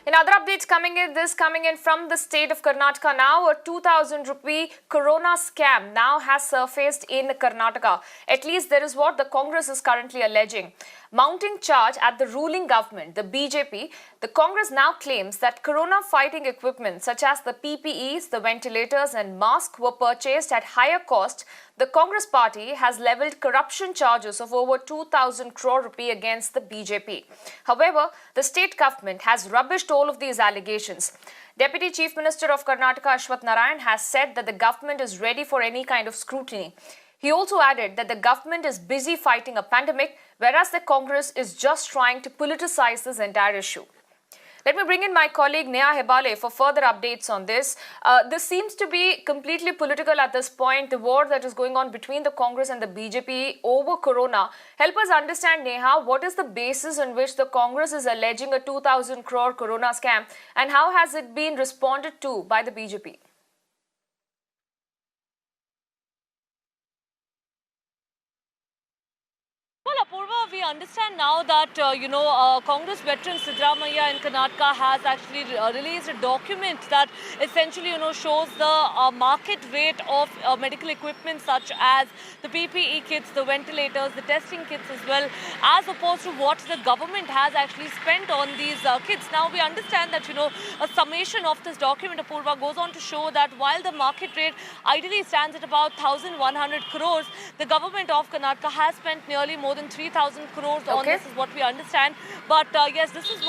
In other updates coming in from the state of Karnataka now, a 2,000 rupee corona scam now has surfaced in Karnataka. At least there is what the Congress is currently alleging. Mounting charge at the ruling government, the BJP, the Congress now claims that corona fighting equipment such as the PPEs, the ventilators and masks were purchased at higher cost. The Congress party has levelled corruption charges of over 2,000 crore rupee against the BJP. However, the state government has rubbished all of these allegations. Deputy Chief Minister of Karnataka Ashwath Narayan has said that the government is ready for any kind of scrutiny. He also added that the government is busy fighting a pandemic, whereas the Congress is just trying to politicize this entire issue. Let me bring in my colleague Neha Hebale for further updates on this. This seems to be completely political at this point, the war that is going on between the Congress and the BJP over corona. Help us understand, Neha, what is the basis on which the Congress is alleging a 2,000 crore corona scam and how has it been responded to by the BJP? Well, Apurva, we understand now that, Congress veteran Siddaramaiah in Karnataka has actually released a document that essentially, shows the market rate of medical equipment such as the PPE kits, the ventilators, the testing kits as well, as opposed to what the government has actually spent on these kits. Now, we understand that, a summation of this document, Apurva, goes on to show that while the market rate ideally stands at about 1,100 crores, the government of Karnataka has spent nearly more than 3,000 crores on this is what we understand. But yes, this is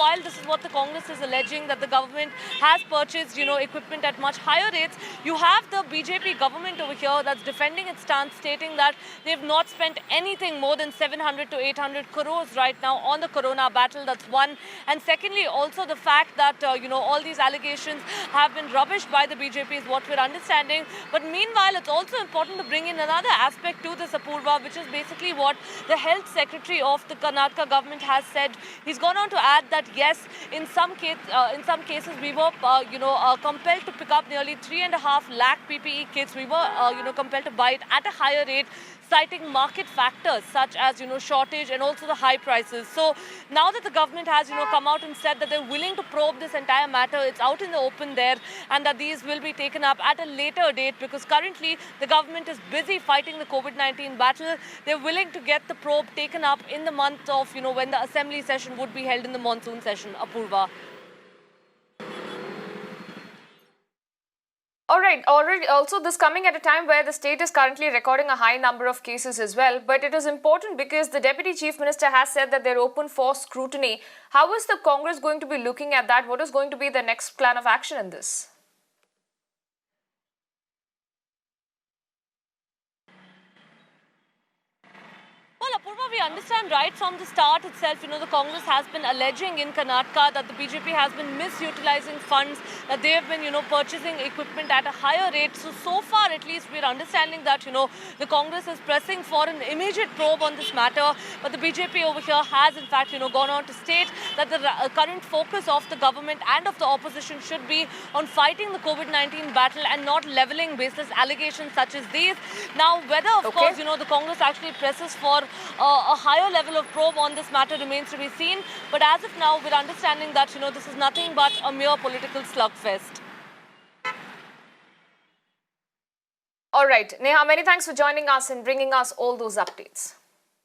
what the Congress is alleging, that the government has purchased, equipment at much higher rates. You have the BJP government over here that's defending its stance, stating that they've not spent anything more than 700 to 800 crores right now on the corona battle. That's one. And secondly, also the fact that, all these allegations have been rubbished by the BJP is what we're understanding. But meanwhile, it's also important to bring in another aspect to this, Apurva, which is basically what the Health Secretary of the Karnataka government has said. He's gone on to add that yes, in some cases we were compelled to pick up nearly 3.5 lakh PPE kits. We were compelled to buy it at a higher rate, citing market factors such as shortage and also the high prices. So now that the government has come out and said that they're willing to probe this entire matter, it's out in the open there, and that these will be taken up at a later date, because currently the government is busy fighting the COVID-19 battle. They're willing to get the probe taken up in the month of when the assembly session would be held in the monsoon session, Apurva. All right, already also this coming at a time where the state is currently recording a high number of cases as well. But it is important because the Deputy Chief Minister has said that they're open for scrutiny. How is the Congress going to be looking at that? What is going to be the next plan of action in this? Well, Apurva, we understand right from the start itself, the Congress has been alleging in Karnataka that the BJP has been misutilizing funds, that they have been, purchasing equipment at a higher rate. So far, at least, we're understanding that, the Congress is pressing for an immediate probe on this matter. But the BJP over here has, in fact, gone on to state that the current focus of the government and of the opposition should be on fighting the COVID-19 battle and not levelling baseless allegations such as these. Now, whether, of course, the Congress actually presses for a higher level of probe on this matter remains to be seen. But as of now, we're understanding that, this is nothing but a mere political slugfest. All right. Neha, many thanks for joining us and bringing us all those updates.